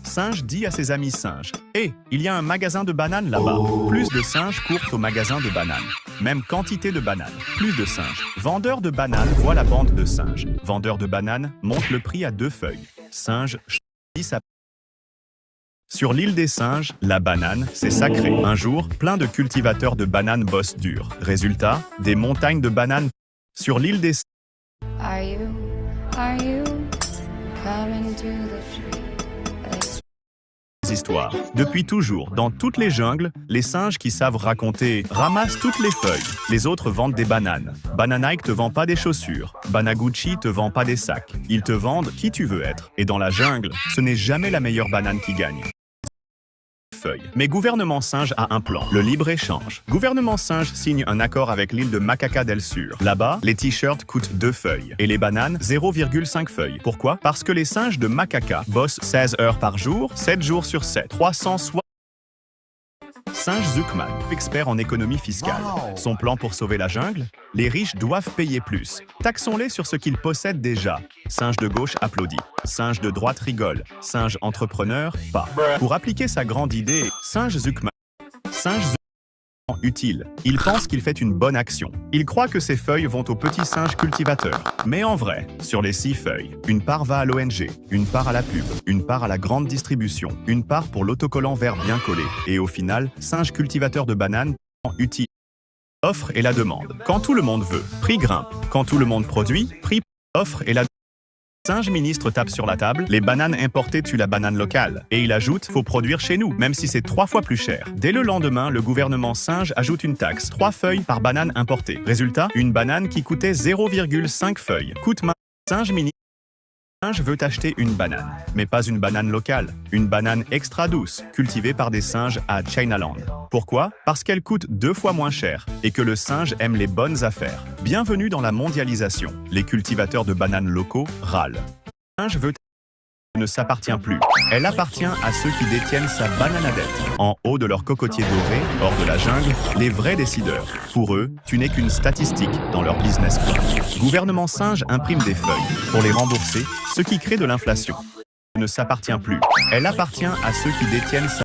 Singe dit à ses amis singes: « Hé, il y a un magasin de bananes là-bas. » Plus de singes courent au magasin de bananes. Même quantité de bananes. Plus de singes. Vendeur de bananes voit la bande de singes. Vendeur de bananes monte le prix à 2 feuilles. Singe dit sa... Sur l'île des singes, la banane, c'est sacré. Un jour, plein de cultivateurs de bananes bossent dur. Résultat, des montagnes de bananes. Sur l'île des singes. Are you coming to the tree? Histoires. Depuis toujours, dans toutes les jungles, les singes qui savent raconter ramassent toutes les feuilles. Les autres vendent des bananes. Bananaike te vend pas des chaussures. Banaguchi te vend pas des sacs. Ils te vendent qui tu veux être. Et dans la jungle, ce n'est jamais la meilleure banane qui gagne. Feuilles. Mais gouvernement singe a un plan, le libre-échange. Gouvernement singe signe un accord avec l'île de Macaca del Sur. Là-bas, les t-shirts coûtent 2 feuilles et les bananes 0,5 feuilles. Pourquoi? Parce que les singes de Macaca bossent 16 heures par jour, 7 jours sur 7, 360. Singe Zuckman, expert en économie fiscale. Son plan pour sauver la jungle? Les riches doivent payer plus. Taxons-les sur ce qu'ils possèdent déjà. Singe de gauche applaudit. Singe de droite rigole. Singe entrepreneur, pas. Pour appliquer sa grande idée, Singe Zuckman utile. Il pense qu'il fait une bonne action. Il croit que ses feuilles vont aux petits singes cultivateurs. Mais en vrai, sur les 6 feuilles, une part va à l'ONG, une part à la pub, une part à la grande distribution, une part pour l'autocollant vert bien collé. Et au final, singe cultivateur de bananes, utile. Offre et la demande. Quand tout le monde veut, prix grimpe. Quand tout le monde produit, prix offre et la demande. Singe ministre tape sur la table, les bananes importées tuent la banane locale. Et il ajoute, faut produire chez nous, même si c'est 3 fois plus cher. Dès le lendemain, le gouvernement singe ajoute une taxe, 3 feuilles par banane importée. Résultat, une banane qui coûtait 0,5 feuilles. Coûte maintenant. Singe ministre. Singe veut acheter une banane, mais pas une banane locale, une banane extra douce, cultivée par des singes à Chinaland. Pourquoi? Parce qu'elle coûte 2 fois moins cher et que le singe aime les bonnes affaires. Bienvenue dans la mondialisation. Les cultivateurs de bananes locaux râlent. Singe veut ne s'appartient plus. Elle appartient à ceux qui détiennent sa bananadette. En haut de leur cocotier doré, hors de la jungle, les vrais décideurs. Pour eux, tu n'es qu'une statistique dans leur business plan. Gouvernement singe imprime des feuilles pour les rembourser, ce qui crée de l'inflation. Ne s'appartient plus. Elle appartient à ceux qui détiennent sa